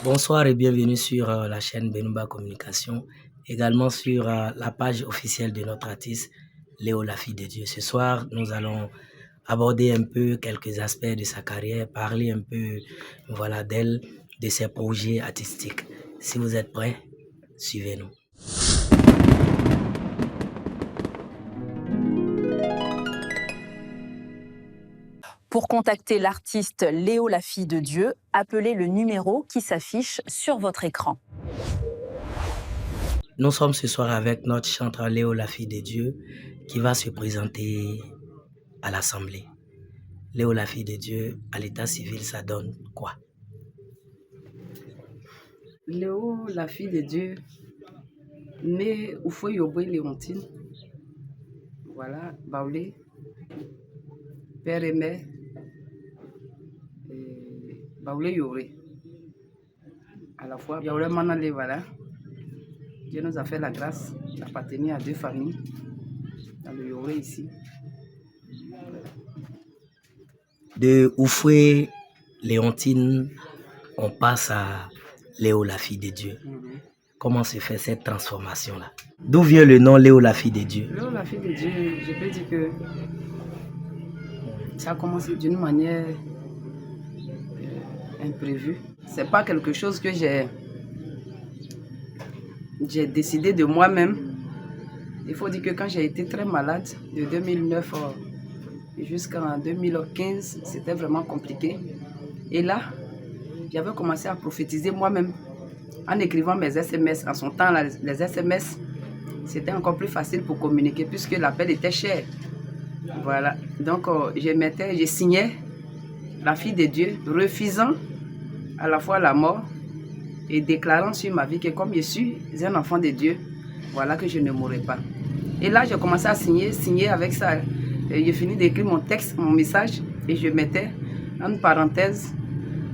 Bonsoir et bienvenue sur la chaîne Benumba Communication, également sur la page officielle de notre artiste Léo la fille de Dieu. Ce soir, nous allons aborder un peu quelques aspects de sa carrière, parler un peu voilà, d'elle, de ses projets artistiques. Si vous êtes prêts, suivez-nous. Pour contacter l'artiste Léo la fille de Dieu, appelez le numéro qui s'affiche sur votre écran. Nous sommes ce soir avec notre chanteur Léo la fille de Dieu qui va se présenter à l'Assemblée. Léo la fille de Dieu, à l'état civil, ça donne quoi? Léo la fille de Dieu, née au foyer Yobé Léontine. Voilà, Baoulé, père et mère, Baoulé Yoré. À la fois, Yaoulé Manale, voilà. Dieu nous a fait la grâce d'appartenir à deux familles dans le Yoré ici. De Oufoué Léontine, on passe à Léo la fille de Dieu. Comment se fait cette transformation-là? D'où vient le nom Léo la fille de Dieu? Léo la fille de Dieu, je peux dire que ça a commencé d'une manière imprévue. C'est pas quelque chose que j'ai décidé de moi-même. Il faut dire que quand j'ai été très malade, de 2009 jusqu'en 2015, c'était vraiment compliqué. Et là, j'avais commencé à prophétiser moi-même en écrivant mes SMS. En son temps, les SMS, c'était encore plus facile pour communiquer puisque l'appel était cher. Voilà. Donc, je signais la fille de Dieu, refusant à la fois la mort et déclarant sur ma vie que comme je suis un enfant de Dieu, voilà que je ne mourrai pas. Et là, j'ai commencé à signer avec ça. J'ai fini d'écrire mon texte, mon message, et je mettais en parenthèse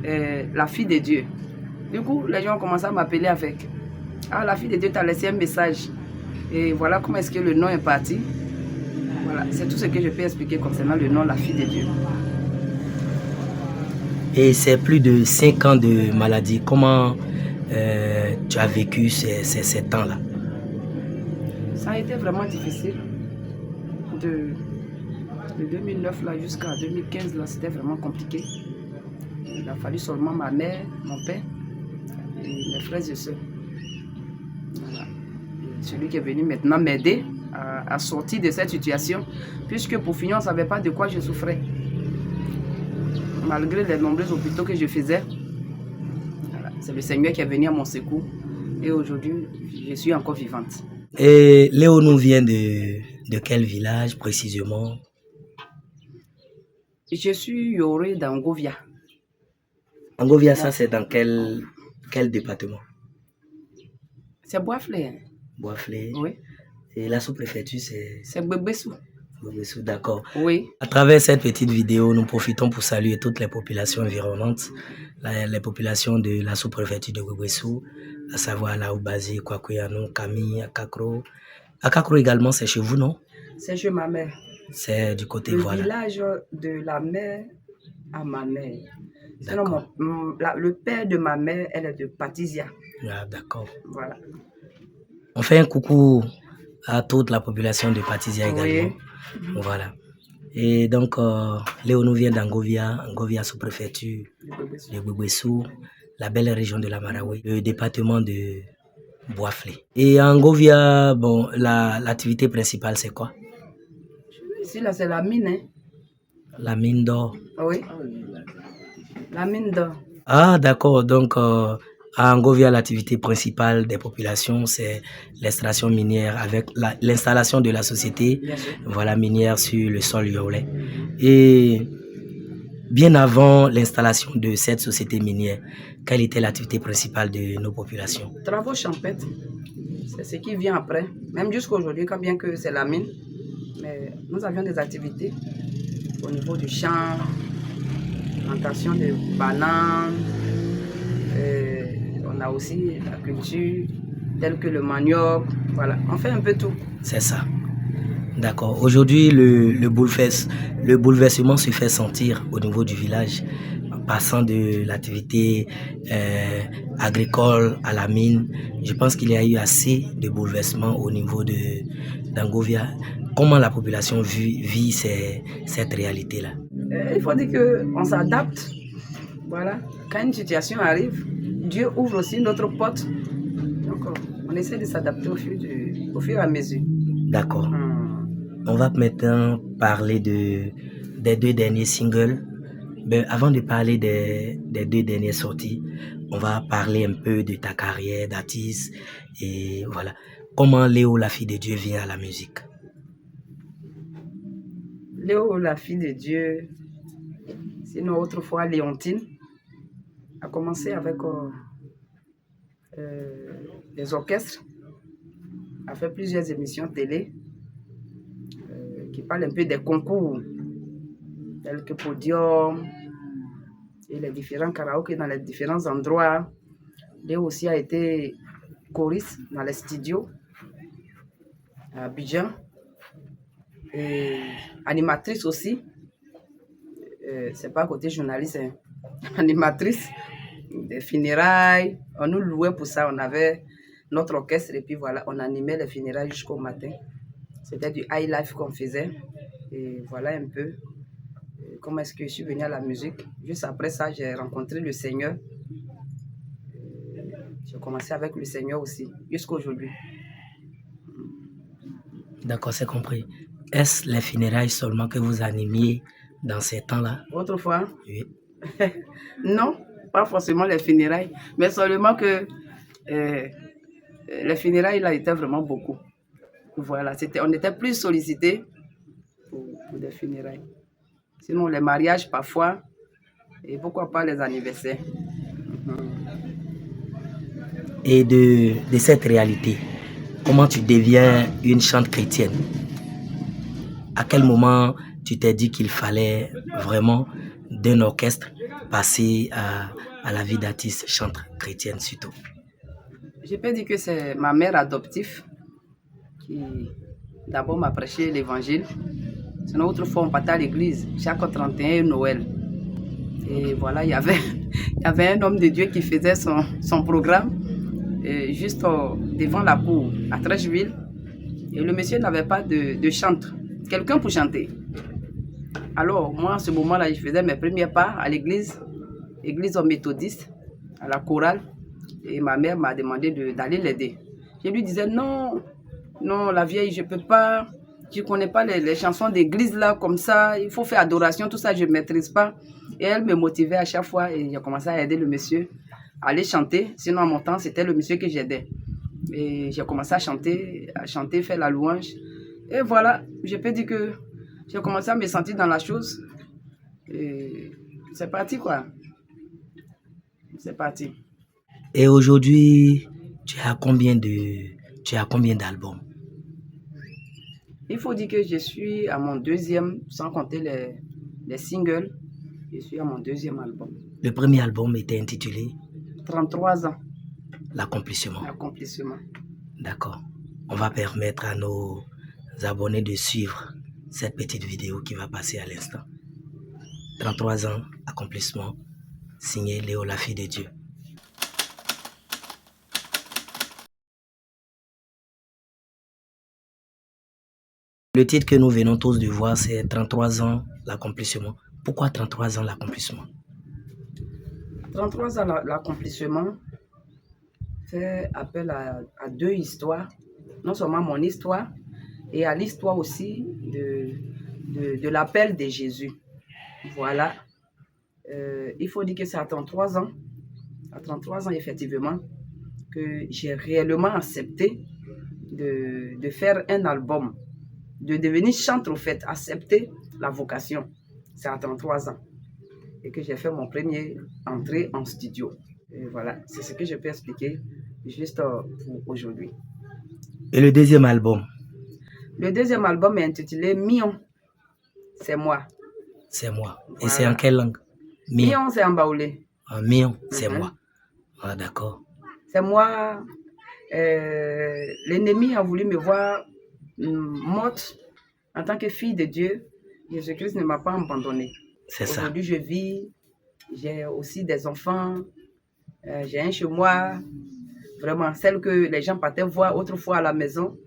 la fille de Dieu. Du coup, les gens ont commencé à m'appeler avec « Ah, la fille de Dieu t'a laissé un message. » Et voilà comment est-ce que le nom est parti. Voilà, c'est tout ce que je peux expliquer concernant le nom la fille de Dieu. Et c'est plus de 5 ans de maladie. Comment tu as vécu ces temps-là? Ça a été vraiment difficile. De 2009 là jusqu'à 2015 là, c'était vraiment compliqué. Il a fallu seulement ma mère, mon père et mes frères et soeurs. Voilà. Celui qui est venu maintenant m'aider à sortir de cette situation, puisque pour finir, on ne savait pas de quoi je souffrais. Malgré les nombreux hôpitaux que je faisais, voilà. C'est le Seigneur qui est venu à mon secours et aujourd'hui, je suis encore vivante. Et Léo nous vient de quel village précisément? Je suis Yoré d'Angovia. Angovia, ça c'est dans quel département? C'est Boisflé. Boisflé. Oui. Et la sous-préfecture c'est Bébessou. Bébessou, d'accord. Oui. À travers cette petite vidéo, nous profitons pour saluer toutes les populations environnantes, les populations de la sous-préfecture de Bébessou, à savoir Laoubazé, Kwakuyano, Camille, Akakro. Akakro également, c'est chez vous, non? C'est chez ma mère. C'est du côté, le voilà. Le village de la mère à ma mère. Sinon, le père de ma mère, elle est de Patizia. Ah, d'accord. Voilà. On fait un coucou à toute la population de Patizia également. Oui. Voilà. Et donc, Léo nous vient d'Angovia, Angovia sous-préfecture de Bébessou, la belle région de la Marawi, le département de Boisflé. Et à Angovia, bon, l'activité principale, c'est quoi? Ici, là, c'est la mine. Hein? La mine d'or. Oui. La mine d'or. Ah, d'accord. Donc, à Angovia, l'activité principale des populations, c'est l'extraction minière avec l'installation de la société voilà, minière sur le sol yorlais. Et bien avant l'installation de cette société minière, quelle était l'activité principale de nos populations? Travaux champêtres. C'est ce qui vient après. Même jusqu'à aujourd'hui, quand bien que c'est la mine, mais nous avions des activités au niveau du champ, plantation de bananes. On a aussi la culture telle que le manioc. Voilà, on fait un peu tout. C'est ça. D'accord. Aujourd'hui, le bouleversement se fait sentir au niveau du village, en passant de l'activité agricole à la mine. Je pense qu'il y a eu assez de bouleversements au niveau d'Angovia. Comment la population vit cette réalité-là? Il faut dire qu'on s'adapte. Voilà. Quand une situation arrive, Dieu ouvre aussi notre porte. Donc, on essaie de s'adapter au fur et à mesure. D'accord. On va maintenant parler des 2 derniers singles. Mais avant de parler des 2 dernières sorties, on va parler un peu de ta carrière d'artiste et voilà. Comment Léo, la fille de Dieu, vient à la musique? Léo, la fille de Dieu, sinon autrefois Léontine, a commencé avec des orchestres, a fait plusieurs émissions télé qui parlent un peu des concours, tels que Podium et les différents karaokés dans les différents endroits. Léo aussi a été choriste dans les studios à Abidjan et animatrice aussi. C'est pas côté journaliste, hein. Animatrice des funérailles. On nous louait pour ça. On avait notre orchestre et puis voilà, on animait les funérailles jusqu'au matin. C'était du high life qu'on faisait. Et voilà un peu comment est-ce que je suis venue à la musique. Juste après ça, j'ai rencontré le Seigneur. J'ai commencé avec le Seigneur aussi, jusqu'à aujourd'hui. D'accord, c'est compris. Est-ce les funérailles seulement que vous animiez dans ces temps-là? Autrefois? Oui. Non, pas forcément les funérailles, mais seulement que les funérailles, là, étaient vraiment beaucoup. Voilà, on était plus sollicités pour des funérailles. Sinon, les mariages, parfois, et pourquoi pas les anniversaires. Et de cette réalité, comment tu deviens une chante chrétienne? À quel moment tu t'es dit qu'il fallait vraiment d'un orchestre passer à la vie d'artiste chante chrétienne surtout? Je peux dire que c'est ma mère adoptive qui d'abord m'a prêché l'évangile. Sinon, autrefois, on partait à l'église chaque 31 Noël. Et voilà, il y avait un homme de Dieu qui faisait son programme juste devant la cour à Trècheville. Et le monsieur n'avait pas de chantre, quelqu'un pour chanter. Alors, moi, à ce moment-là, je faisais mes premiers pas à l'église méthodiste, à la chorale. Et ma mère m'a demandé d'aller l'aider. Je lui disais, non, la vieille, je ne peux pas. Je ne connais pas les chansons d'église là, comme ça. Il faut faire adoration, tout ça, je ne maîtrise pas. Et elle me motivait à chaque fois. Et j'ai commencé à aider le monsieur à aller chanter. Sinon, à mon temps, c'était le monsieur que j'aidais. Et j'ai commencé à chanter, faire la louange. Et voilà, je peux dire que j'ai commencé à me sentir dans la chose. Et c'est parti, quoi. C'est parti. Et aujourd'hui, tu as combien d'albums? Il faut dire que je suis à mon 2e, sans compter les singles, je suis à mon 2e album. Le premier album était intitulé 33 ans. L'accomplissement. L'accomplissement. D'accord. On va permettre à nos abonnés de suivre cette petite vidéo qui va passer à l'instant. 33 ans, accomplissement, signé Léo, la fille de Dieu. Le titre que nous venons tous de voir, c'est 33 ans, l'accomplissement. Pourquoi 33 ans, l'accomplissement? 33 ans, l'accomplissement fait appel à 2 histoires. Non seulement mon histoire, et à l'histoire aussi de l'appel de Jésus. Voilà. Il faut dire que c'est à 33 ans, effectivement, que j'ai réellement accepté de faire un album, de devenir chanteur, au fait, accepter la vocation. C'est à 33 ans. Et que j'ai fait mon premier entrée en studio. Et voilà, c'est ce que je peux expliquer juste pour aujourd'hui. Et le deuxième album? Le deuxième album est intitulé Mion. C'est moi. C'est moi. Voilà. Et c'est en quelle langue? Mion, c'est en baoulé. Mion, c'est moi. Ah, d'accord. C'est moi. L'ennemi a voulu me voir morte En tant que fille de Dieu, Jésus-Christ ne m'a pas abandonnée. C'est ça. Aujourd'hui, je vis, j'ai aussi des enfants, j'ai un chez moi, vraiment, celle que les gens partaient voir autrefois à la maison.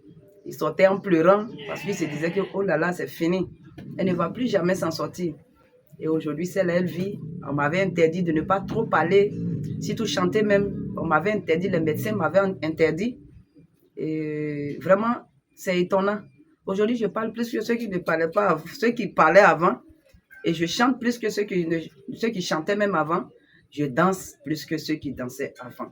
Ils sortaient en pleurant parce qu'ils se disaient que, oh là là, c'est fini. Elle ne va plus jamais s'en sortir. Et aujourd'hui, celle-là, elle vit. On m'avait interdit de ne pas trop parler, surtout chanter même. On m'avait interdit, les médecins m'avaient interdit. Et vraiment, c'est étonnant. Aujourd'hui, je parle plus que ceux qui ne parlaient pas, ceux qui parlaient avant. Et je chante plus que ceux qui chantaient même avant. Je danse plus que ceux qui dansaient avant.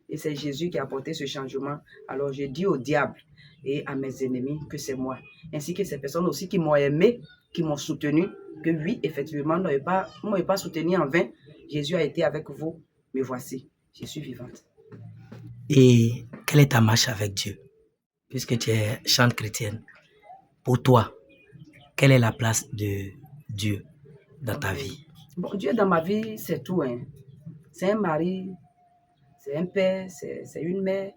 Et c'est Jésus qui a apporté ce changement. Alors je dis au diable et à mes ennemis que c'est moi. Ainsi que ces personnes aussi qui m'ont aimé, qui m'ont soutenu, que oui, effectivement, ne m'avez pas soutenu en vain. Jésus a été avec vous. Me voici, je suis vivante. Et quelle est ta marche avec Dieu? Puisque tu es chante chrétienne, pour toi, quelle est la place de Dieu dans ta vie? Bon, Dieu dans ma vie, c'est tout. Hein. C'est un mari, c'est un père, c'est une mère,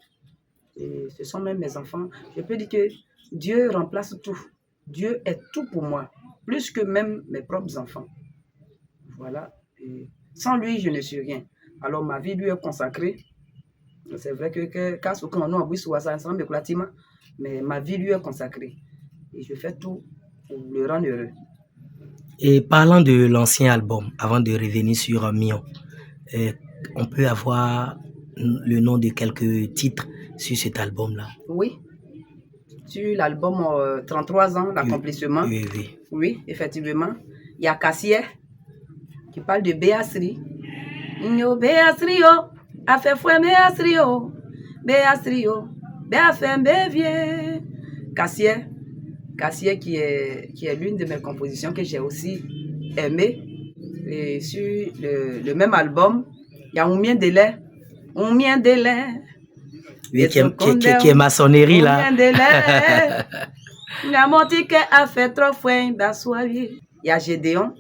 et ce sont même mes enfants. Je peux dire que Dieu remplace tout. Dieu est tout pour moi, plus que même mes propres enfants. Voilà. Et sans lui, je ne suis rien. Alors ma vie lui est consacrée. C'est vrai que quand on a envie sur ça ensemble, mais ma vie lui est consacrée. Et je fais tout pour le rendre heureux. Et parlant de l'ancien album, avant de revenir sur Mion, on peut avoir le nom de quelques titres sur cet album-là? Oui. Sur l'album 33 ans, l'accomplissement. Oui, oui. Oui, effectivement. Il y a Cassier qui parle de Béasri. Béasrio, a fait fouet Béasrio, Béasrio, Béafem Bévier. Cassier qui est l'une de mes compositions que j'ai aussi aimée. Et sur le même album, il y a Oumien Délai. Oumien Délai. Oui, qui est maçonnerie là. Il y a Gédéon.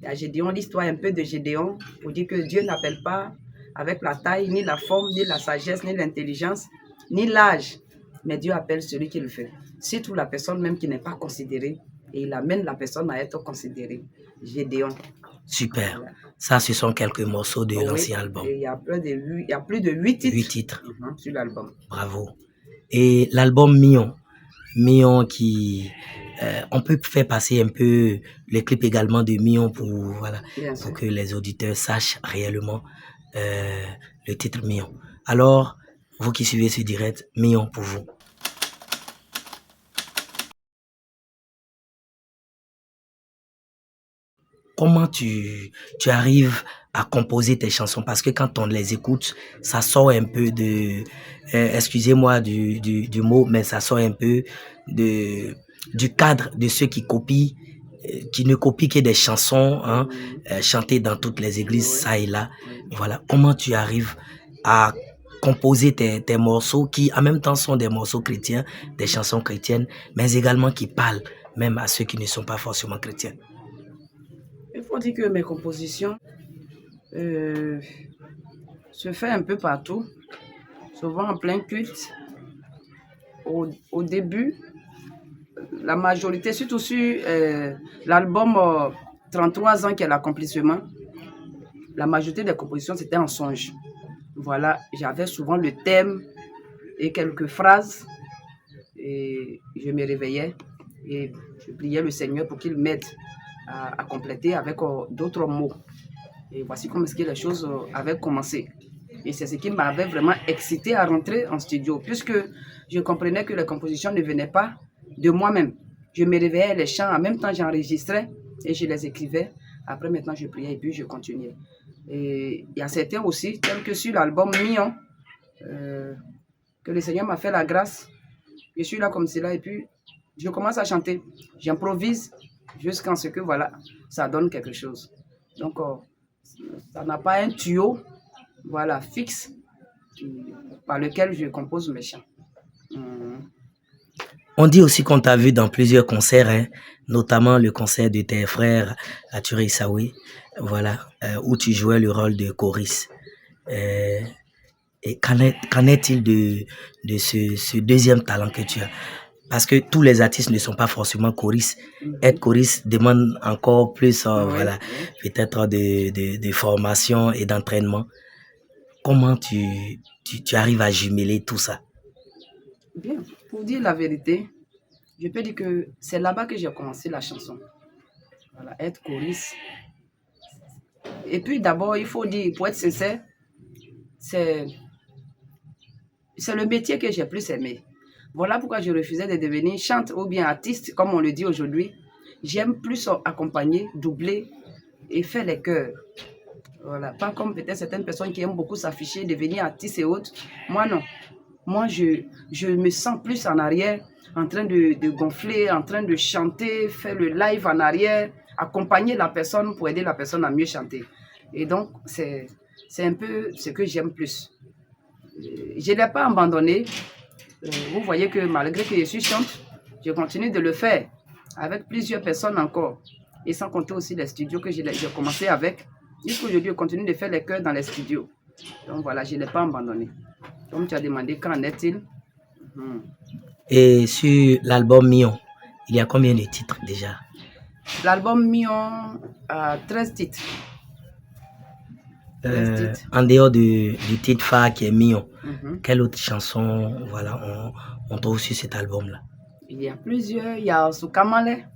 Il y a Gédéon, l'histoire un peu de Gédéon, pour dire que Dieu n'appelle pas avec la taille, ni la forme, ni la sagesse, ni l'intelligence, ni l'âge. Mais Dieu appelle celui qui le fait. Surtout la personne même qui n'est pas considérée. Et il amène la personne à être considérée. Gédéon. Super. Voilà. Ça, ce sont quelques morceaux de l'ancien album. Il y a plus de 8 titres. 8 titres. Sur l'album. Bravo. Et l'album Mion qui... on peut faire passer un peu le clip également de Mion pour que les auditeurs sachent réellement le titre Mion. Alors, vous qui suivez ce direct, Mion pour vous. Comment tu arrives à composer tes chansons? Parce que quand on les écoute, ça sort un peu de... excusez-moi du mot, mais ça sort un peu du cadre de ceux qui copient, qui ne copient que des chansons chantées dans toutes les églises, ça et là. Voilà. Comment tu arrives à composer tes morceaux qui, en même temps, sont des morceaux chrétiens, des chansons chrétiennes, mais également qui parlent même à ceux qui ne sont pas forcément chrétiens? Il faut dire que mes compositions se font un peu partout, souvent en plein culte. Au début, la majorité, surtout sur l'album 33 ans qui est l'accomplissement, la majorité des compositions c'était en songe. Voilà, j'avais souvent le thème et quelques phrases et je me réveillais et je priais le Seigneur pour qu'il m'aide à compléter avec d'autres mots. Et voici comment est-ce que les choses avaient commencé. Et c'est ce qui m'avait vraiment excité à rentrer en studio, puisque je comprenais que les compositions ne venaient pas de moi-même. Je me réveillais les chants, en même temps j'enregistrais et je les écrivais. Après maintenant je priais et puis je continuais. Et il y a certains aussi, tels que sur l'album Mion, que le Seigneur m'a fait la grâce. Je suis là comme cela et puis je commence à chanter. J'improvise jusqu'à ce que voilà, ça donne quelque chose. Donc, ça n'a pas un tuyau voilà, fixe par lequel je compose mes chants. On dit aussi qu'on t'a vu dans plusieurs concerts, notamment le concert de tes frères à Turé-Issaoui, voilà, où tu jouais le rôle de choriste. Et qu'en est-il de ce deuxième talent que tu as? parce que tous les artistes ne sont pas forcément choristes. Être choriste demande encore plus, voilà, peut-être de formation et d'entraînement. Comment tu arrives à jumeler tout ça? Bien, pour dire la vérité, je peux dire que c'est là-bas que j'ai commencé la chanson. Voilà, être choriste. Et puis d'abord, il faut dire, pour être sincère, c'est le métier que j'ai plus aimé. Voilà pourquoi je refusais de devenir chanteur ou bien artiste, comme on le dit aujourd'hui. J'aime plus accompagner, doubler et faire les chœurs. Voilà. Pas comme peut-être certaines personnes qui aiment beaucoup s'afficher, devenir artiste et autres. Moi, non. Moi, je me sens plus en arrière, en train de gonfler, en train de chanter, faire le live en arrière, accompagner la personne pour aider la personne à mieux chanter. Et donc, c'est un peu ce que j'aime plus. Je ne l'ai pas abandonné. Vous voyez que malgré que je suis chante, je continue de le faire avec plusieurs personnes encore. Et sans compter aussi les studios que j'ai commencé avec. Jusqu'aujourd'hui, je continue de faire les chœurs dans les studios. Donc voilà, je ne l'ai pas abandonné. Comme tu as demandé, qu'en est-il? Et sur l'album Mion, il y a combien de titres déjà? L'album Mion a 13 titres. En dehors du titre phare qui est Mion, quelle autre chanson, voilà, on trouve sur cet album-là? Il y a plusieurs. Il y a Osukamale.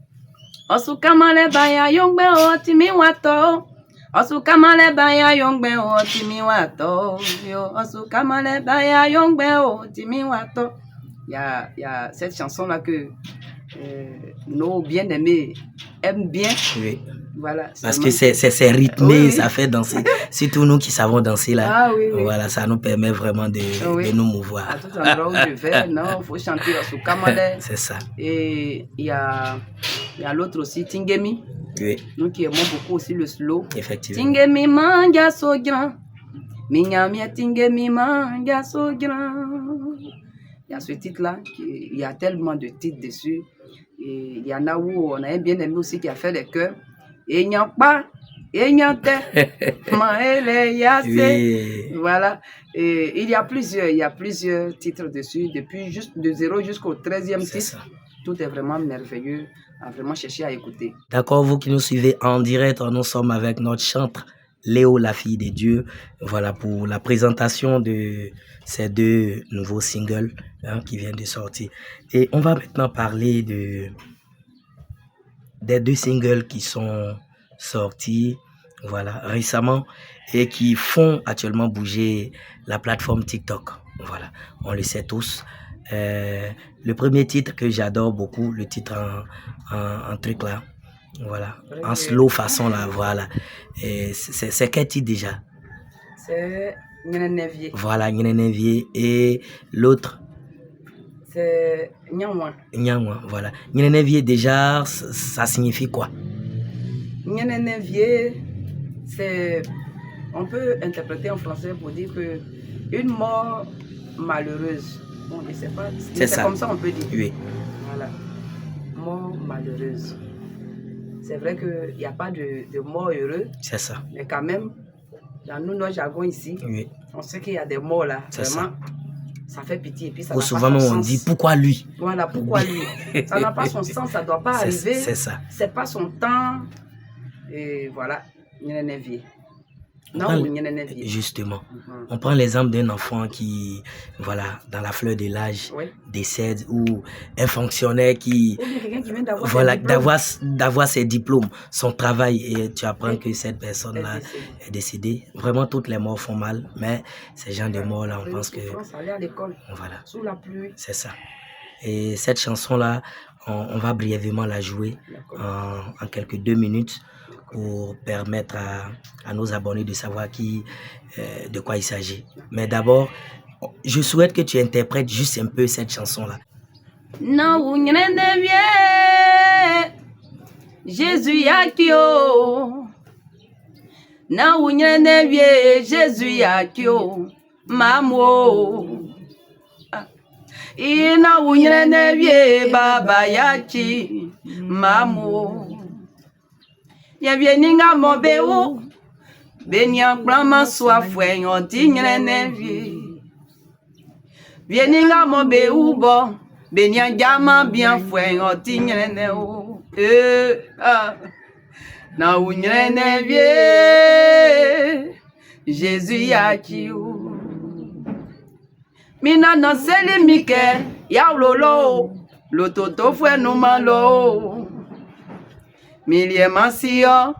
Osukamale baya yongbe otimi wato. Osukamale baya yongbe otimi wato. Osukamale baya yongbe otimi wato. Il y a cette chanson-là que nos bien-aimés aiment bien. Oui. Voilà, parce que c'est rythmé, oui. Ça fait danser. Surtout nous qui savons danser là. Ah, oui, oui. Voilà, ça nous permet vraiment de nous mouvoir. À tout endroit où je vais, non, il faut chanter Osukamale. C'est ça. Et il y a l'autre aussi, Tingemi. Oui. Nous qui aimons beaucoup aussi le slow. Effectivement. Tingemi manja so grand. Minyamia Tingemi manja so grand. Il y a ce titre-là, il y a tellement de titres dessus. Et il y en a où on a un bien-aimé aussi qui a fait les chœurs. Et il n'y a pas, et il n'y a pas, voilà. Et il y a plusieurs titres dessus, depuis juste de 0 jusqu'au 13e titre. Ça. Tout est vraiment merveilleux, à vraiment chercher à écouter. D'accord, vous qui nous suivez en direct, nous sommes avec notre chantre Léo, la fille des dieux. Voilà pour la présentation de ces 2 nouveaux singles qui viennent de sortir. Et on va maintenant parler des 2 singles qui sont sortis récemment et qui font actuellement bouger la plateforme TikTok. Voilà, on le sait tous. Le premier titre que j'adore beaucoup, le titre en truc là, voilà, en slow façon là, voilà. C'est quel titre déjà? C'est Nyenenevier. Voilà, Nyenenevier. Et l'autre? C'est Nyangwa. Nyangwa, voilà. Nyenenevier déjà, ça signifie quoi? Nyenenevier, c'est, on peut interpréter en français pour dire que une mort malheureuse. Bon, je ne sais pas, c'est comme ça on peut dire. Oui. Voilà, mort malheureuse. C'est vrai qu'il n'y a pas de mort heureux. C'est ça. Mais quand même, dans nous, nos jargons ici, oui. On sait qu'il y a des morts là. C'est vraiment, ça fait pitié. Et puis ça souvent, on dit pourquoi lui? Voilà, pourquoi lui? Ça n'a pas son sens, ça ne doit pas arriver. C'est ça. C'est pas son temps. Et voilà, Nyenenevier. Justement, on prend l'exemple d'un enfant qui, voilà, dans la fleur de l'âge, décède, ou un fonctionnaire qui vient d'avoir ses diplômes, son travail, et tu apprends que cette personne-là est décédée. Vraiment, toutes les morts font mal, mais ces gens de morts-là, on pense que... aller à l'école, voilà. Sous la pluie. C'est ça. Et cette chanson-là, on va brièvement la jouer en quelques 2 minutes pour permettre à nos abonnés de savoir de quoi il s'agit. Mais d'abord, je souhaite que tu interprètes juste un peu cette chanson-là. Jésus yakio. Na unyenevie Jésus yakio. Mamo. Ina unyenevie baba yaki. Mamo. Yeveninga mobeu. Benya grama soifwe yon tinyenevie. Vieninga mobeu bo. Benyan Diamant bien fouin, o tignene o. Na unyene vie, Jésus yaki o. Mina na seli mike, ya lolo, lototo fouin no malo. Milie masio,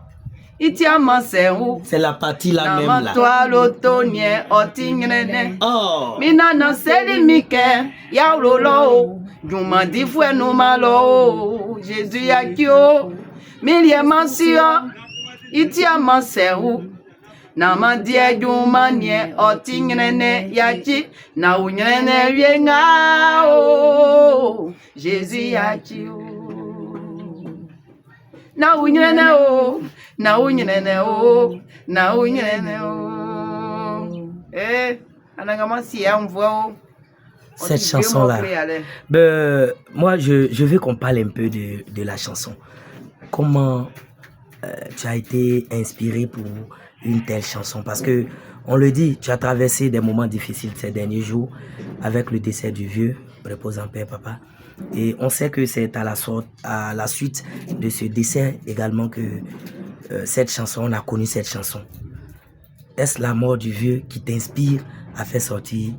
itia maseru. C'est la partie là même là. Toi l'automne, o tignene. Oh. Mina na seli mike, ya lolo. Juma di fouin no malo. Jésus yaki o. Milie masio, itia maseru. Na mandie juma nie otingrene yachi na ungrene vienga o Jésus yachi o na ungrene o na ungrene o na ungrene o anangama si ya mvoa o. Cette chanson-là, moi, je veux qu'on parle un peu de la chanson. Comment tu as été inspiré pour une telle chanson? Parce que, on le dit, tu as traversé des moments difficiles ces derniers jours avec le décès du vieux, repose en paix, papa. Et on sait que c'est à la suite de ce décès également que cette chanson, on a connu cette chanson. Est-ce la mort du vieux qui t'inspire à faire sortir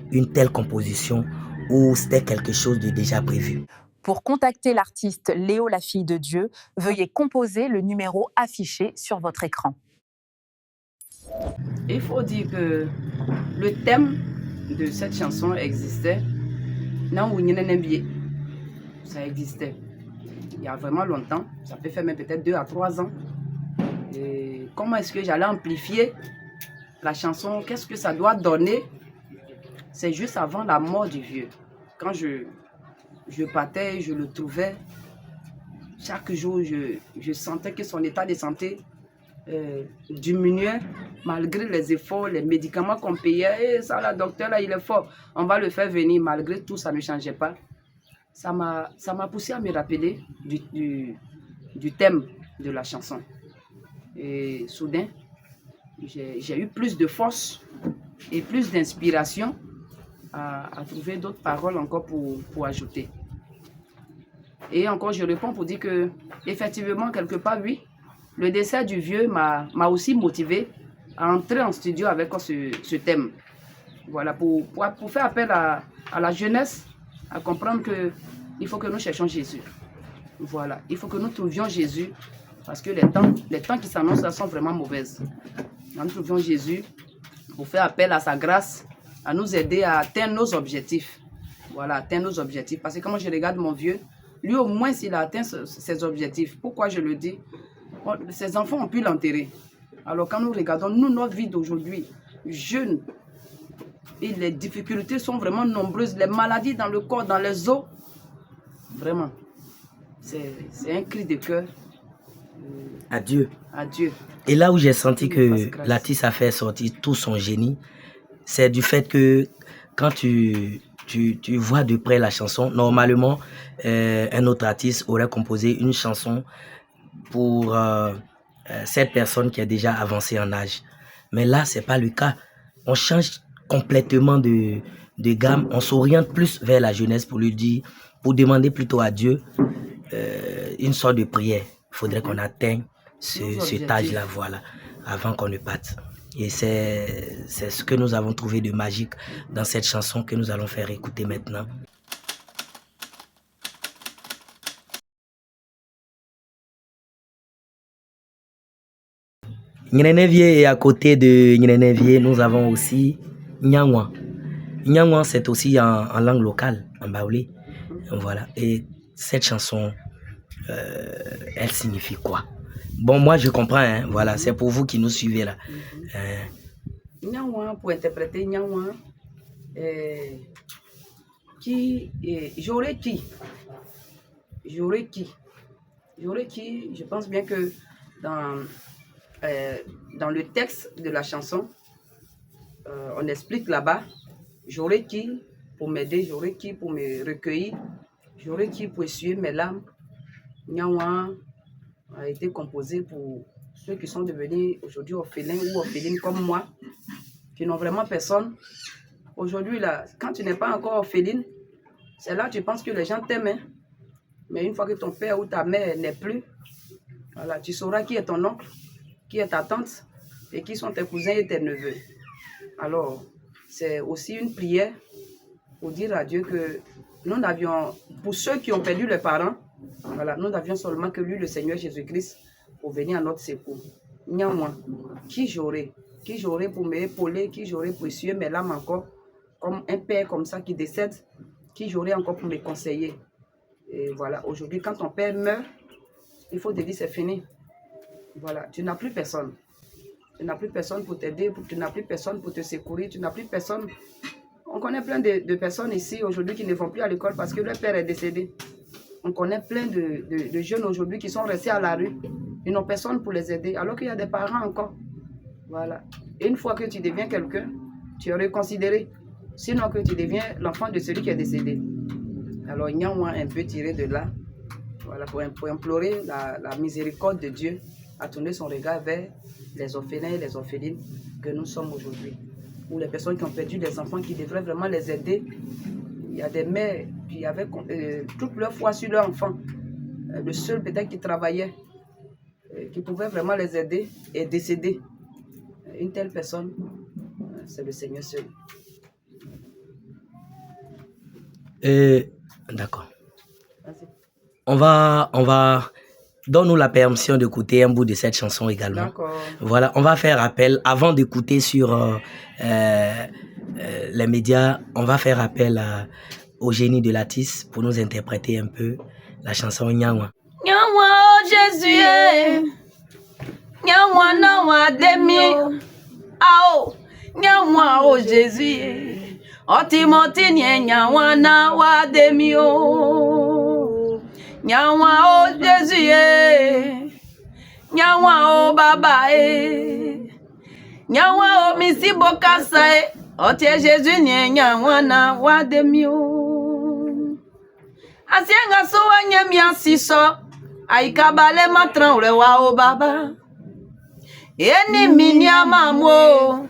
une telle composition ou c'était quelque chose de déjà prévu? Pour contacter l'artiste Léo la fille de Dieu, veuillez composer le numéro affiché sur votre écran. Il faut dire que le thème de cette chanson existait. Ça existait il y a vraiment longtemps. Ça peut faire même peut-être 2 à 3 ans. Et comment est-ce que j'allais amplifier la chanson? Qu'est-ce que ça doit donner? C'est juste avant la mort du vieux. Quand je partais, je le trouvais. Chaque jour, je sentais que son état de santé diminuait malgré les efforts, les médicaments qu'on payait. Et ça, le docteur, là, il est fort. On va le faire venir. Malgré tout, ça ne changeait pas. Ça m'a poussé à me rappeler du thème de la chanson. Et soudain, j'ai eu plus de force et plus d'inspiration à trouver d'autres paroles encore pour ajouter. Et encore, je réponds pour dire que, effectivement, quelque part, oui, le décès du vieux m'a aussi motivé à entrer en studio avec ce thème. Voilà, pour faire appel à la jeunesse, à comprendre qu'il faut que nous cherchions Jésus. Voilà, il faut que nous trouvions Jésus, parce que les temps qui s'annoncent là sont vraiment mauvaises. Nous trouvions Jésus pour faire appel à sa grâce, à nous aider à atteindre nos objectifs. Voilà, atteindre nos objectifs. Parce que quand je regarde mon vieux, lui au moins s'il a atteint ses objectifs. Pourquoi je le dis? Ses enfants ont pu l'enterrer. Alors quand nous regardons, nous, notre vie d'aujourd'hui, jeunes, et les difficultés sont vraiment nombreuses. Les maladies dans le corps, dans les os, vraiment, c'est un cri de cœur. Adieu. Adieu. Et là où j'ai senti que l'artiste a fait sortir tout son génie, c'est du fait que quand tu vois de près la chanson, normalement, un autre artiste aurait composé une chanson pour cette personne qui est déjà avancée en âge. Mais là, c'est pas le cas. On change complètement de gamme. On s'oriente plus vers la jeunesse pour lui dire, pour demander plutôt à Dieu une sorte de prière. Il faudrait qu'on atteigne cet âge-là, voilà, avant qu'on ne parte. Et c'est ce que nous avons trouvé de magique dans cette chanson que nous allons faire écouter maintenant. Nyenenevier, et à côté de Nyenenevier, nous avons aussi Nyangwa. Nyangwa, c'est aussi en langue locale, en baoulé. Voilà. Et cette chanson, elle signifie quoi? Bon, moi je comprends, hein. Voilà, c'est pour vous qui nous suivez là. Nyangwa, pour interpréter Nyangwa, j'aurais qui, je pense bien que dans le texte de la chanson, on explique là-bas, j'aurais qui pour m'aider, j'aurais qui pour me recueillir, j'aurais qui pour essuyer mes larmes. Nyangwa a été composé pour ceux qui sont devenus aujourd'hui orphelins ou orphelines comme moi, qui n'ont vraiment personne. Aujourd'hui, là, quand tu n'es pas encore orpheline, C'est là que tu penses que les gens t'aiment. Hein? Mais une fois que ton père ou ta mère n'est plus, voilà, tu sauras qui est ton oncle, qui est ta tante et qui sont tes cousins et tes neveux. Alors, c'est aussi une prière pour dire à Dieu que nous n'avions, pour ceux qui ont perdu leurs parents, voilà, nous n'avions seulement que lui, le Seigneur Jésus-Christ, pour venir à notre secours. Néanmoins, qui j'aurais pour m'épauler, qui j'aurais pour essuyer mes larmes encore, comme un père comme ça qui décède, qui j'aurais encore pour me conseiller. Et voilà, aujourd'hui, quand ton père meurt, il faut te dire c'est fini. Voilà, tu n'as plus personne. Tu n'as plus personne pour t'aider, tu n'as plus personne pour te secourir, tu n'as plus personne. On connaît plein de personnes ici aujourd'hui qui ne vont plus à l'école parce que leur père est décédé. On connaît plein de jeunes aujourd'hui qui sont restés à la rue. Ils n'ont personne pour les aider, alors qu'il y a des parents encore. Voilà. Et une fois que tu deviens quelqu'un, tu es reconsidéré. Sinon que tu deviens l'enfant de celui qui est décédé. Alors, il y a moins un peu tiré de là, voilà, pour implorer la miséricorde de Dieu, à tourner son regard vers les orphelins et les orphelines que nous sommes aujourd'hui. Ou les personnes qui ont perdu des enfants, qui devraient vraiment les aider. Il y a des mères qui avaient toute leur foi sur leur enfant. Le seul peut-être qui travaillait, qui pouvait vraiment les aider, est décédé. Une telle personne, c'est le Seigneur seul. D'accord. On va donne-nous la permission d'écouter un bout de cette chanson également. D'accord. Voilà, on va faire appel, avant d'écouter sur les médias, on va faire appel au génie de l'artiste pour nous interpréter un peu la chanson Nyawa. Nyawa, oh Jésus, Nyawa, Nawa, Demi, Ao, Nyawa, oh Jésus. Otimoti Nyawa Nawa Demio Nyawa o Jésus Nyawa o Baba Nyawa o Misi Bokasa Otie Jésus Nyawa Nawa Demio Asienga sowa nyamia siso Aikabale matran urewa o Baba Eni minya mamo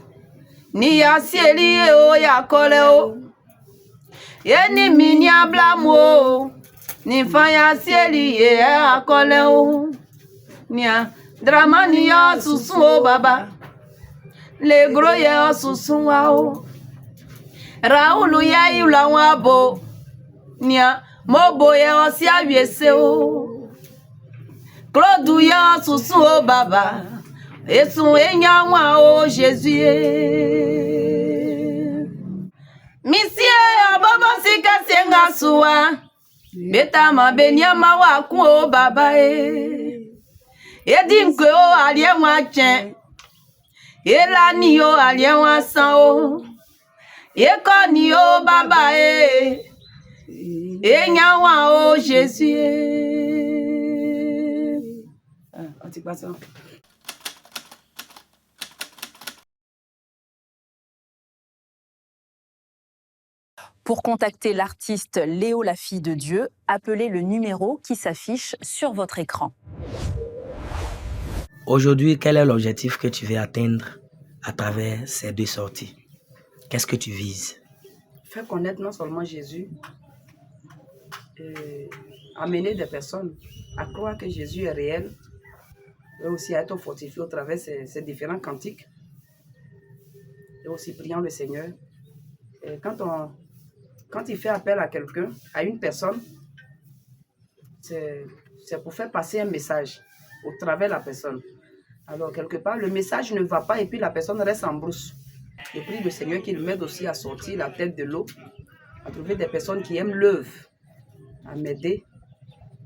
ni ya sieli o ya kole o ye ni mini ablamo ni fa ya sieli ya kole o ni a drama ni ya susu o baba le gro ya susu wa o Raulu ya yula wa bo ni a mobo ya o si awiese o Claude ya susu o baba Esu enyanwa o Jésus Misie abobo sika senga suwa Beta mabenyama wa ku o baba Edinkwe o alienwa chen Ela ni o alienwa san o Eko ni o baba Enyanwa o Jésus Pour contacter l'artiste Léo la fille de Dieu, appelez le numéro qui s'affiche sur votre écran. Aujourd'hui, quel est l'objectif que tu veux atteindre à travers ces deux sorties? Qu'est-ce que tu vises? Faire connaître non seulement Jésus, amener des personnes à croire que Jésus est réel, et aussi à être fortifié au travers de ces différents cantiques, et aussi priant le Seigneur. Et quand il fait appel à quelqu'un, à une personne, c'est pour faire passer un message au travers de la personne. Alors, quelque part, le message ne va pas et puis la personne reste en brousse. Je prie le Seigneur qu'il m'aide aussi à sortir la tête de l'eau, à trouver des personnes qui aiment l'œuvre, à m'aider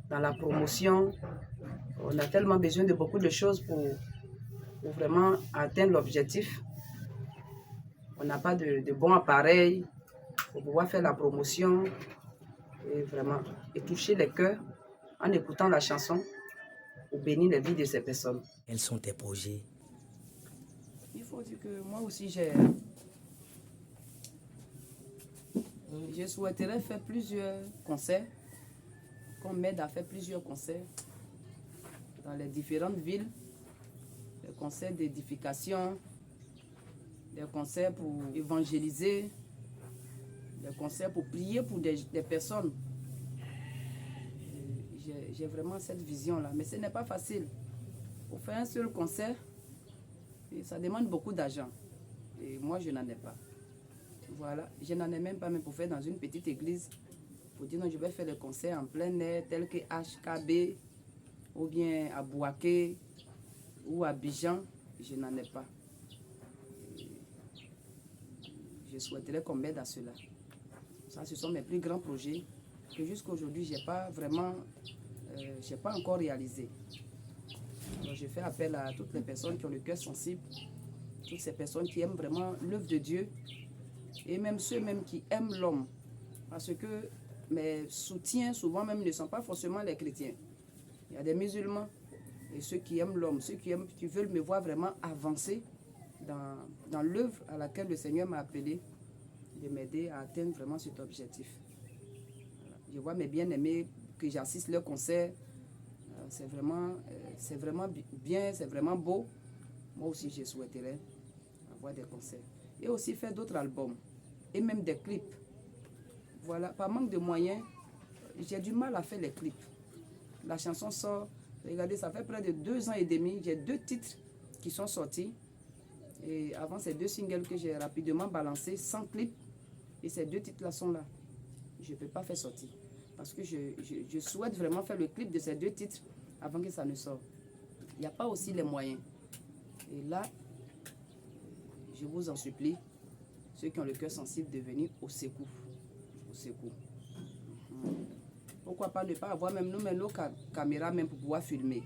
dans la promotion. On a tellement besoin de beaucoup de choses pour vraiment atteindre l'objectif. On n'a pas de bons appareils pour pouvoir faire la promotion et toucher les cœurs en écoutant la chanson pour bénir les vies de ces personnes. Quels sont tes projets? Il faut dire que moi aussi, je souhaiterais faire plusieurs concerts, qu'on m'aide à faire plusieurs concerts dans les différentes villes, des concerts d'édification, des concerts pour évangéliser, des concerts pour prier pour des personnes. J'ai vraiment cette vision-là. Mais ce n'est pas facile. Pour faire un seul concert, ça demande beaucoup d'argent. Et moi, je n'en ai pas. Voilà, je n'en ai même pas même pour faire dans une petite église. Pour dire non, je vais faire des concerts en plein air, tels que HKB, ou bien à Bouaké, ou à Abidjan. Je n'en ai pas. Je souhaiterais qu'on m'aide à cela. Ça, ce sont mes plus grands projets que jusqu'à aujourd'hui, je n'ai pas vraiment, j'ai pas encore réalisé. Alors, je fais appel à toutes les personnes qui ont le cœur sensible, toutes ces personnes qui aiment vraiment l'œuvre de Dieu, et même ceux même qui aiment l'homme. Parce que mes soutiens, souvent même, ne sont pas forcément les chrétiens. Il y a des musulmans et ceux qui aiment l'homme, ceux qui veulent me voir vraiment avancer dans l'œuvre à laquelle le Seigneur m'a appelé, de m'aider à atteindre vraiment cet objectif. Voilà. Je vois mes bien-aimés, que j'assiste leur concert. C'est vraiment bien, c'est vraiment beau. Moi aussi, je souhaiterais avoir des concerts. Et aussi faire d'autres albums. Et même des clips. Voilà, par manque de moyens, j'ai du mal à faire les clips. La chanson sort, regardez, ça fait près de 2 ans et demi. J'ai 2 titres qui sont sortis. Et avant, ces 2 singles que j'ai rapidement balancés, sans clip. Et ces 2 titres-là sont là. Je ne peux pas faire sortir. Parce que je souhaite vraiment faire le clip de ces 2 titres avant que ça ne sorte. Il n'y a pas aussi les moyens. Et là, je vous en supplie, ceux qui ont le cœur sensible, de venir au secours. Au secours. Pourquoi pas ne pas avoir même nos caméras même pour pouvoir filmer.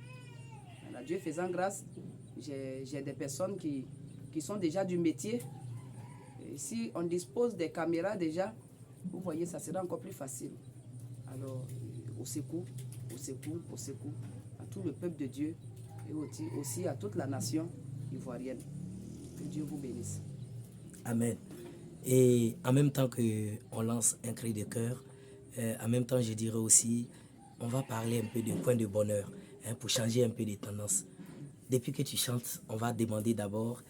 Alors, Dieu faisant grâce, j'ai des personnes qui sont déjà du métier. Et si on dispose des caméras déjà, vous voyez, ça sera encore plus facile. Alors, au secours, au secours, au secours, à tout le peuple de Dieu et aussi à toute la nation ivoirienne. Que Dieu vous bénisse. Amen. Et en même temps qu'on lance un cri de cœur, en même temps, je dirais aussi, on va parler un peu de points de bonheur, pour changer un peu de tendance. Depuis que tu chantes, on va demander d'abord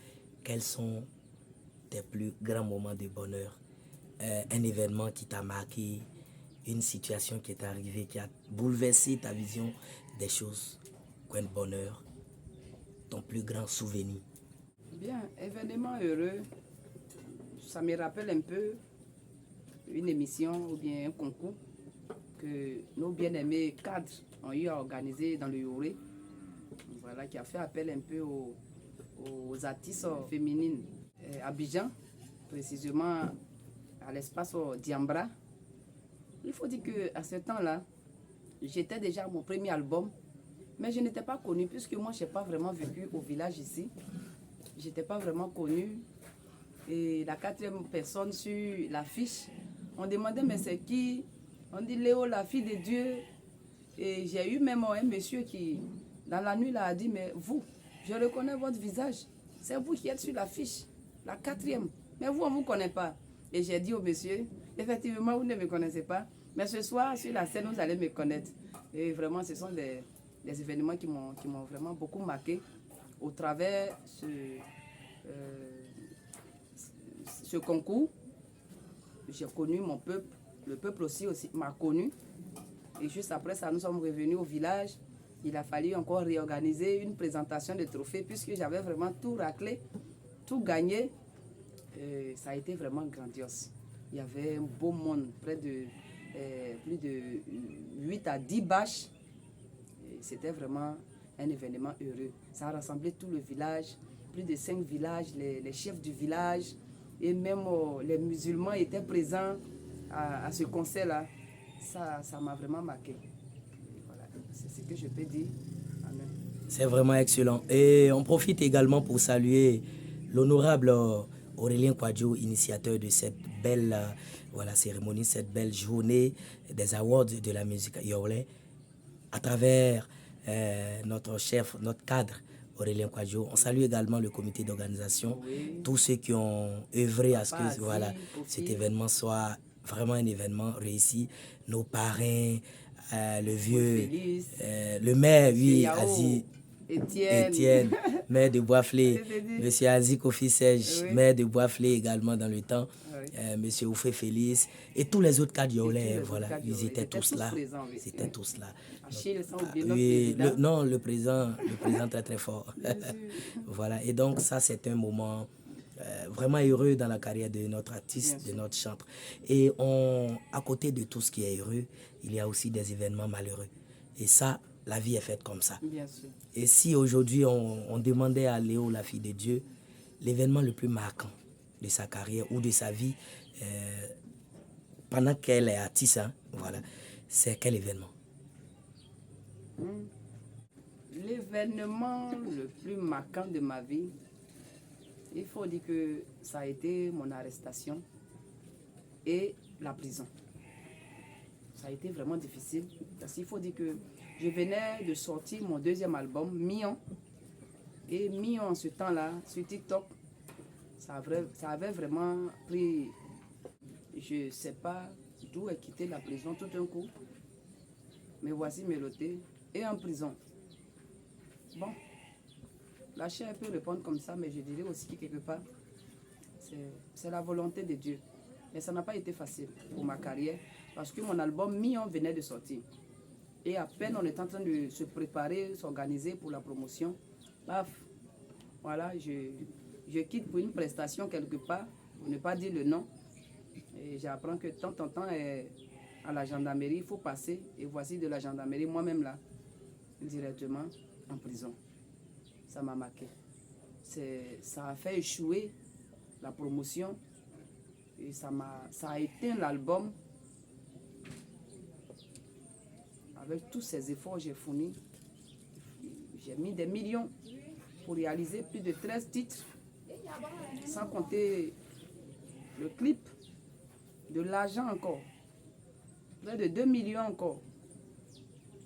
quels sont tes plus grands moments de bonheur. Un événement qui t'a marqué, une situation qui est arrivée, qui a bouleversé ta vision des choses. Coin de bonheur, ton plus grand souvenir. Bien, événement heureux, ça me rappelle un peu une émission ou bien un concours que nos bien-aimés cadres ont eu à organiser dans le Yoré. Voilà, qui a fait appel un peu aux artistes féminines. À Abidjan, précisément à l'espace Diambra. Il faut dire qu'à ce temps-là, j'étais déjà à mon premier album, mais je n'étais pas connue puisque moi, je n'ai pas vraiment vécu au village ici. Je n'étais pas vraiment connue. Et la 4e personne sur l'affiche, on demandait mais c'est qui? On dit Léo, la fille de Dieu. Et j'ai eu même un monsieur qui, dans la nuit, là, a dit mais vous, je reconnais votre visage. C'est vous qui êtes sur l'affiche, la 4e. Mais vous, on ne vous connaît pas. Et j'ai dit au monsieur, effectivement, vous ne me connaissez pas. Mais ce soir, sur la scène, vous allez me connaître. Et vraiment, ce sont des événements qui m'ont vraiment beaucoup marqué au travers ce concours. J'ai connu mon peuple, le peuple aussi m'a connu. Et juste après ça, nous sommes revenus au village. Il a fallu encore réorganiser une présentation de trophées puisque j'avais vraiment tout raclé, tout gagné. Et ça a été vraiment grandiose. Il y avait un beau monde, près de plus de 8 à 10 bâches. C'était vraiment un événement heureux. Ça a rassemblé tout le village, plus de 5 villages, les chefs du village et même les musulmans étaient présents à ce concert-là. Ça m'a vraiment marqué. Voilà, c'est ce que je peux dire. Amen. C'est vraiment excellent. Et on profite également pour saluer l'honorable Aurélien Kwadjo, initiateur de cette belle cérémonie, cette belle journée des awards de la musique yorlais, à travers notre chef, notre cadre, Aurélien Kwadjo. On salue également le comité d'organisation, tous ceux qui ont œuvré à ce que cet événement soit vraiment un événement réussi. Nos parrains, le vieux, le maire, oui, Aziz Étienne, maire de Boisflé, monsieur Azik Kofi Serge, Oui. maire de Boisflé également dans le temps, Oui. monsieur Oufé Félix, et tous les autres cadres Et tous Yolais, les autres voilà, cadres ils Yolais, étaient tous là. présents, oui. Ils étaient tous là. Achille, sans oublier Ah, notre oui, président. non, le président très très fort. Voilà, et donc ça c'est un moment vraiment heureux dans la carrière de notre artiste, de notre chanteur. Et à côté de tout ce qui est heureux, il y a aussi des événements malheureux. Et ça, la vie est faite comme ça. Bien sûr. Et si aujourd'hui on demandait à Léo, la fille de Dieu, l'événement le plus marquant de sa carrière ou de sa vie, pendant qu'elle est artiste, hein, voilà, c'est quel événement? L'événement le plus marquant de ma vie, il faut dire que ça a été mon arrestation et la prison. Ça a été vraiment difficile parce qu'il faut dire que je venais de sortir mon deuxième album, Mion. Et Mion, en ce temps-là, sur TikTok, ça avait vraiment pris, je ne sais pas d'où est quitté la prison tout un coup. Mais voici Méloté et en prison. Bon, la chair peut répondre comme ça, mais je dirais aussi que quelque part, c'est la volonté de Dieu. Mais ça n'a pas été facile pour ma carrière parce que mon album Mion venait de sortir. Et à peine on est en train de se préparer, s'organiser pour la promotion, paf, voilà, je quitte pour une prestation quelque part, pour ne pas dire le nom. Et j'apprends que de temps en temps, à la gendarmerie, il faut passer. Et voici de la gendarmerie, moi-même là, directement en prison. Ça m'a marqué. Ça a fait échouer la promotion. Et ça a éteint l'album. Avec tous ces efforts que j'ai fournis, j'ai mis des millions pour réaliser plus de 13 titres, sans compter le clip, de l'argent encore, près de 2 millions encore.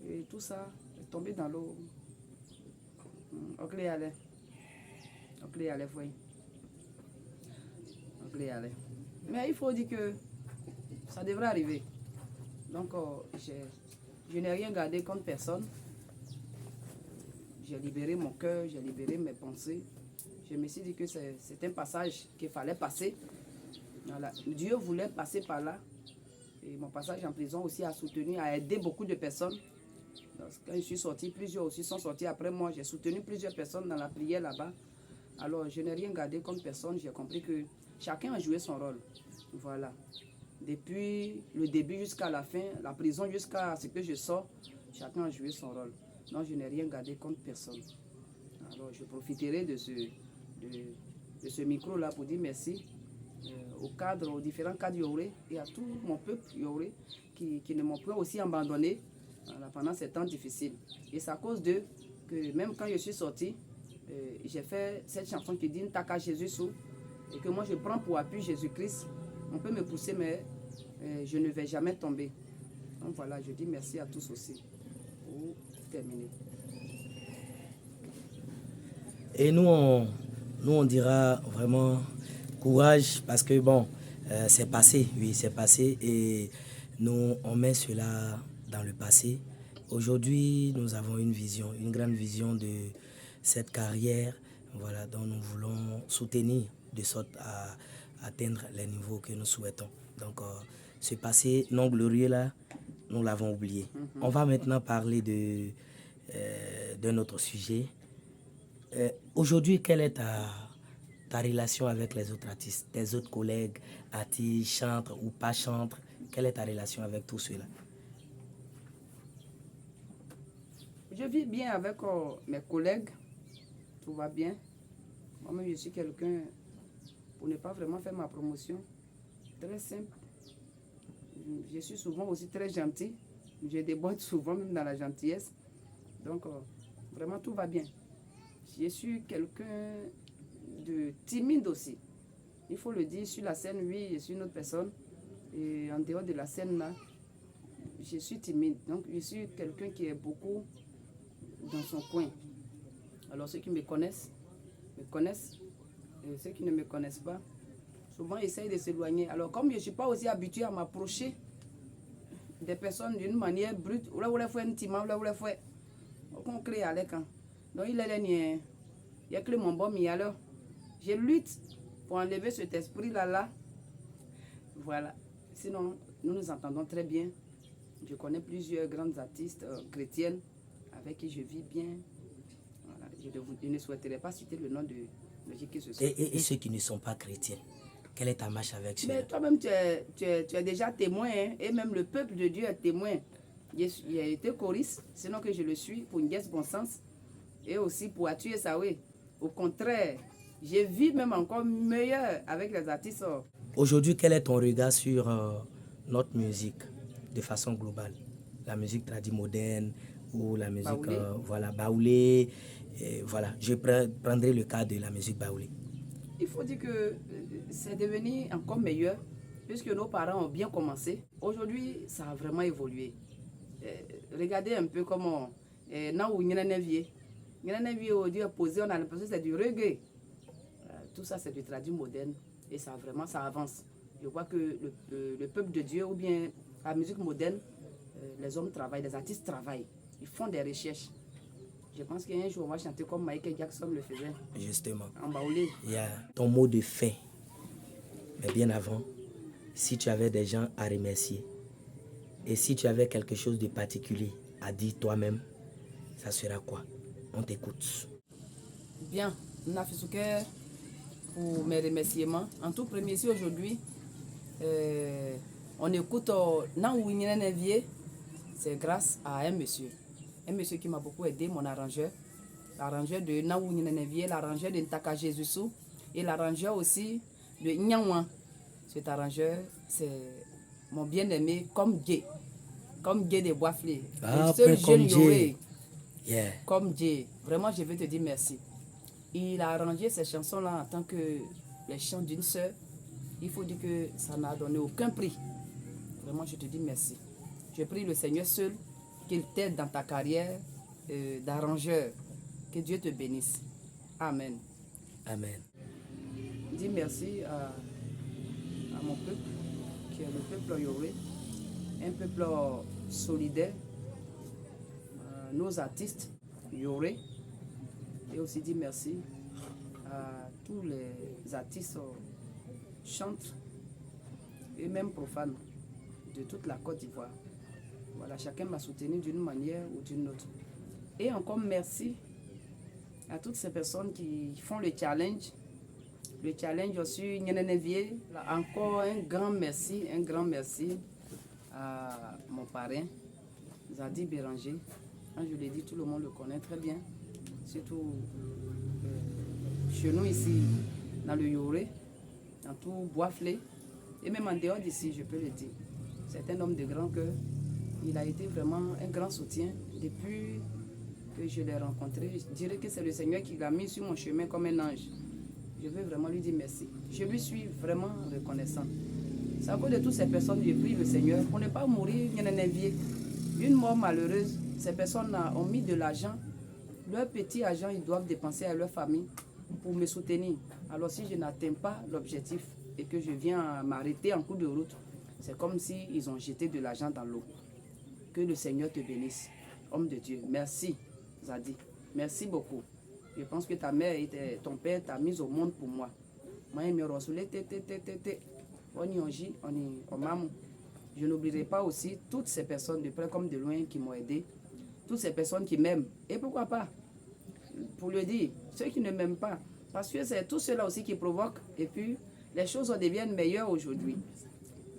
Et tout ça est tombé dans l'eau. Ok, allez. Ok, allez, voyez. Ok, allez. Mais il faut dire que ça devrait arriver. Donc, je n'ai rien gardé contre personne. J'ai libéré mon cœur, j'ai libéré mes pensées. Je me suis dit que c'est un passage qu'il fallait passer. Voilà. Dieu voulait passer par là. Et mon passage en prison aussi a soutenu, a aidé beaucoup de personnes. Quand je suis sorti, plusieurs aussi sont sortis après moi. J'ai soutenu plusieurs personnes dans la prière là-bas. Alors, je n'ai rien gardé contre personne. J'ai compris que chacun a joué son rôle. Voilà. Depuis le début jusqu'à la fin, la prison jusqu'à ce que je sors, chacun a joué son rôle. Donc, je n'ai rien gardé contre personne. Alors, je profiterai de ce micro-là pour dire merci aux différents cadres Yoré et à tout mon peuple Yoré qui ne m'ont pas aussi abandonné pendant ces temps difficiles. Et c'est à cause d'eux que même quand je suis sorti, j'ai fait cette chanson qui dit « Ntaka Jésus sous » et que moi je prends pour appui Jésus-Christ. On peut me pousser, mais je ne vais jamais tomber. Donc voilà, je dis merci à tous aussi. Pour terminer. Et nous, on dira vraiment courage parce que bon, c'est passé, oui, c'est passé et nous, on met cela dans le passé. Aujourd'hui, nous avons une vision, une grande vision de cette carrière, voilà, dont nous voulons soutenir de sorte à atteindre les niveaux que nous souhaitons. Donc, ce passé non glorieux là, nous l'avons oublié. On va maintenant parler d'un autre sujet. Aujourd'hui, quelle est ta relation avec les autres artistes, tes autres collègues, artistes, chantres ou pas chantres? Quelle est ta relation avec tout cela? Je vis bien avec mes collègues, tout va bien. Moi-même, je suis quelqu'un, pour ne pas vraiment faire ma promotion, très simple. Je suis souvent aussi très gentil. Je déborde souvent même dans la gentillesse. Donc, vraiment, tout va bien. Je suis quelqu'un de timide aussi. Il faut le dire, sur la scène, oui, je suis une autre personne. Et en dehors de la scène, là, je suis timide. Donc, je suis quelqu'un qui est beaucoup dans son coin. Alors, ceux qui me connaissent. Et ceux qui ne me connaissent pas, souvent essayent de s'éloigner. Alors, comme je ne suis pas aussi habitué à m'approcher des personnes d'une manière brute, on crée à l'écran. Donc il est là, il y a que mon bon alors. Je lutte pour enlever cet esprit-là. Voilà. Sinon, nous nous entendons très bien. Je connais plusieurs grandes artistes chrétiennes avec qui je vis bien. Voilà. Je ne souhaiterais pas citer le nom de qui que ce soit. Et ceux qui ne sont pas chrétiens, quelle est ta marche avec ceux-là? Mais toi-même, tu es déjà témoin, hein, et même le peuple de Dieu est témoin. Il a été choriste, sinon que je le suis, pour une bon sens, et aussi pour Atu Esawe. Au contraire, je vis même encore meilleur avec les artistes. Aujourd'hui, quel est ton regard sur notre musique de façon globale? La musique tradie moderne ou la musique voilà, baoulé. Voilà, je prendrai le cas de la musique baoulé. Il faut dire que c'est devenu encore meilleur puisque nos parents ont bien commencé. Aujourd'hui, ça a vraiment évolué. Regardez un peu comment posé, on a l'impression que c'est du reggae. Tout ça, c'est du traduit moderne et ça vraiment, ça avance. Je vois que le peuple de Dieu ou bien la musique moderne, les hommes travaillent, les artistes travaillent. Ils font des recherches. Je pense qu'un jour, on va chanter comme Michael Jackson le faisait. Justement. En baoulé. Il y a ton mot de fin. Mais bien avant, si tu avais des gens à remercier et si tu avais quelque chose de particulier à dire toi-même, ça sera quoi? On t'écoute. Bien, Nafisouke, pour mes remerciements. En tout premier, ici aujourd'hui, on écoute c'est grâce à un monsieur qui m'a beaucoup aidé, mon arrangeur. L'arrangeur de Naouni Nenevier, l'arrangeur de Ntaka Jésus et l'arrangeur aussi de Nyanwan. Cet arrangeur, c'est mon bien-aimé comme Dieu des Boisflés. Ah, le seul jeune Yoré, yeah. Comme Dieu. Vraiment, je veux te dire merci. Il a arrangé ces chansons-là en tant que les chants d'une sœur. Il faut dire que ça n'a donné aucun prix. Vraiment, je te dis merci. Je prie le Seigneur seul qu'il t'aide dans ta carrière d'arrangeur. Que Dieu te bénisse. Amen. Amen. Dis merci à mon peuple, qui est le peuple Yoré, un peuple solidaire, nos artistes Yoré, et aussi dis merci à tous les artistes chantres et même profanes de toute la Côte d'Ivoire. Voilà, chacun m'a soutenu d'une manière ou d'une autre. Et encore merci à toutes ces personnes qui font le challenge. Le challenge aussi, Nyenenevier. Encore un grand merci à mon parrain, Zadi Béranger. Quand je l'ai dit, tout le monde le connaît très bien. Surtout chez nous ici, dans le Yoré, dans tout Boisflé. Et même en dehors d'ici, je peux le dire. C'est un homme de grand cœur. Il a été vraiment un grand soutien depuis que je l'ai rencontré. Je dirais que c'est le Seigneur qui l'a mis sur mon chemin comme un ange. Je veux vraiment lui dire merci. Je lui suis vraiment reconnaissant. C'est à cause de toutes ces personnes que je prie le Seigneur pour ne pas mourir une mort malheureuse. Ces personnes ont mis de l'argent. Leur petit argent, ils doivent dépenser à leur famille pour me soutenir. Alors si je n'atteins pas l'objectif et que je viens m'arrêter en cours de route, c'est comme s'ils ont jeté de l'argent dans l'eau. Que le Seigneur te bénisse, homme de Dieu. Merci, Zadi. Merci beaucoup. Je pense que ta mère et ton père t'a mis au monde pour moi. Moi, je me ressoulais, je n'oublierai pas aussi toutes ces personnes de près comme de loin qui m'ont aidé. Toutes ces personnes qui m'aiment. Et pourquoi pas? Pour le dire, ceux qui ne m'aiment pas. Parce que c'est tout cela aussi qui provoque. Et puis, les choses deviennent meilleures aujourd'hui.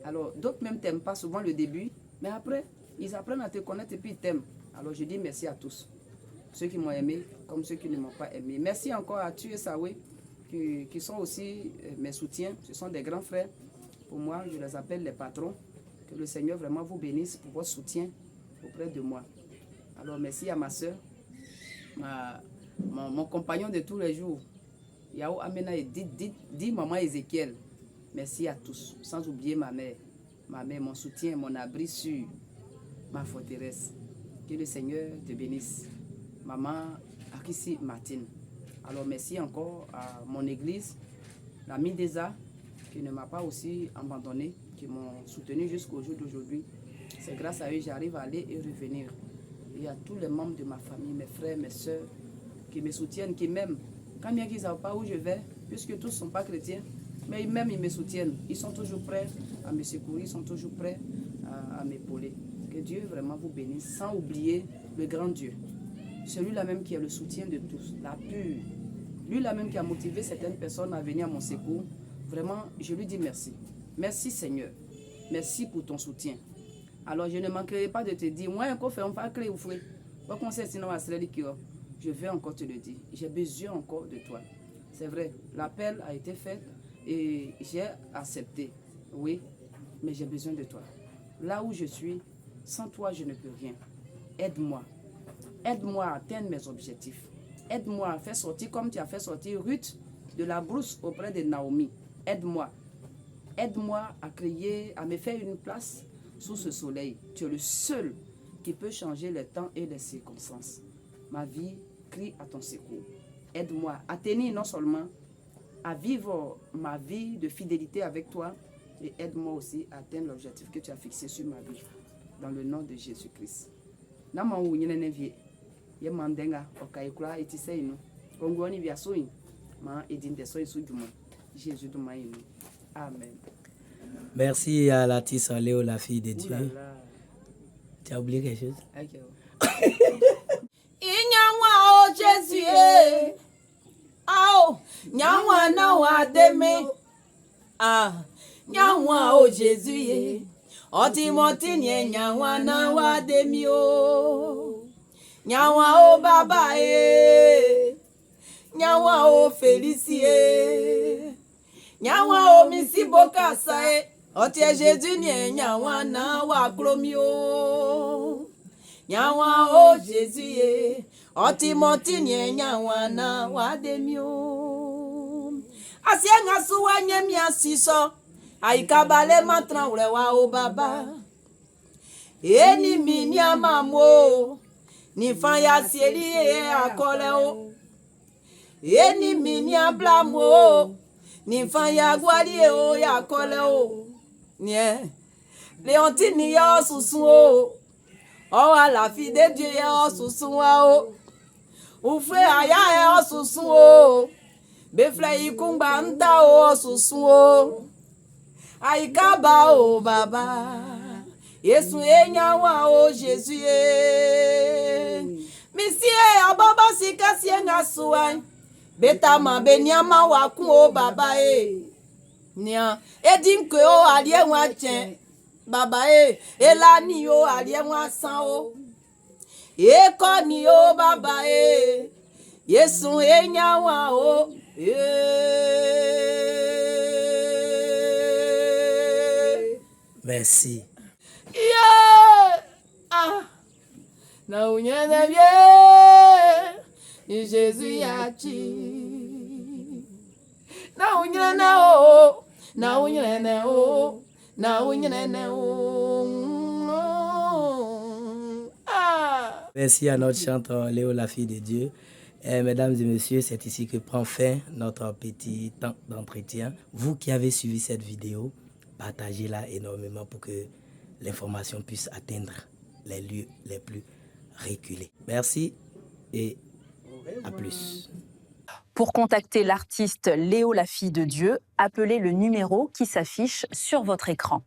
Alors, d'autres même t'aiment pas souvent le début. Mais après, ils apprennent à te connaître et puis ils t'aiment. Alors, je dis merci à tous. Ceux qui m'ont aimé, comme ceux qui ne m'ont pas aimé. Merci encore à Tu et Sawe, qui sont aussi mes soutiens. Ce sont des grands frères. Pour moi, je les appelle les patrons. Que le Seigneur vraiment vous bénisse pour votre soutien auprès de moi. Alors, merci à ma soeur, mon compagnon de tous les jours, Yao Amena et dit maman Ézéchiel. Merci à tous, sans oublier ma mère, mon soutien, mon abri sûr, ma forteresse. Que le Seigneur te bénisse. Maman Akissi Martine. Alors merci encore à mon église, la Midesa, qui ne m'a pas aussi abandonné, qui m'ont soutenu jusqu'au jour d'aujourd'hui. C'est grâce à eux que j'arrive à aller et revenir. Et à tous les membres de ma famille, mes frères, mes soeurs, qui me soutiennent, qui m'aiment. Quand bien qu'ils ne savent pas où je vais, puisque tous ne sont pas chrétiens, mais ils me soutiennent. Ils sont toujours prêts à me secourir, ils sont toujours prêts à m'épauler. Que Dieu vraiment vous bénisse, sans oublier le grand Dieu. Celui-là même qui est le soutien de tous, la pure. Lui-là même qui a motivé certaines personnes à venir à mon secours. Vraiment, je lui dis merci. Merci Seigneur. Merci pour ton soutien. Alors je ne manquerai pas de te dire, moi, je vais encore te le dire. J'ai besoin encore de toi. C'est vrai, l'appel a été fait et j'ai accepté. Oui, mais j'ai besoin de toi. Là où je suis, sans toi, je ne peux rien. Aide-moi. Aide-moi à atteindre mes objectifs. Aide-moi à faire sortir, comme tu as fait sortir Ruth de la brousse auprès de Naomi. Aide-moi. Aide-moi à créer, à me faire une place sous ce soleil. Tu es le seul qui peut changer les temps et les circonstances. Ma vie crie à ton secours. Aide-moi à tenir non seulement, à vivre ma vie de fidélité avec toi, et aide-moi aussi à atteindre l'objectif que tu as fixé sur ma vie. Dans le nom de Jésus-Christ. Amen. Merci à l'artiste Léo, la fille de Dieu. Tu as oublié quelque chose? Inyawa o Jésus, oh, nyawa na wa deme, nyawa o Jésus, otimoti ni nyawa na wa demi o, nyawa o baba nyawa o Félicie, nyawa o misi bokasa oti Jésus ni nyawa na wa klomi o. Nyawa o Jésus otimoti ni nyawa na wademio asienga suwa nyemi asiso aikabale matra ulewa o baba eni mini amamo ni fanya sieli akole o eni mini ablamo ni fanya gwali o yakole o nie leontini yo susun o. Oh, à la fille de Dieu, oh, sous ou frère, aya, oh, sous befle, ikumba, nta, oh, sous aïkaba, oh, baba, yesu, enyawa, oh, Jésus, Monsieur, ababa, sika, sienga, suai, betama, benyama, waku, oh, baba, nia, edinke, oh, alien, watien. Baba elani yo alienwa san o eko ni o baba yesu enyawa o Merci. Yeah. Na unyene bien Jésus yachi na unyene o na unyene o. Merci à notre chanteur Léo, la fille de Dieu. Et mesdames et messieurs, c'est ici que prend fin notre petit temps d'entretien. Vous qui avez suivi cette vidéo, partagez-la énormément pour que l'information puisse atteindre les lieux les plus reculés. Merci et à plus. Pour contacter l'artiste Léo, la fille de Dieu, appelez le numéro qui s'affiche sur votre écran.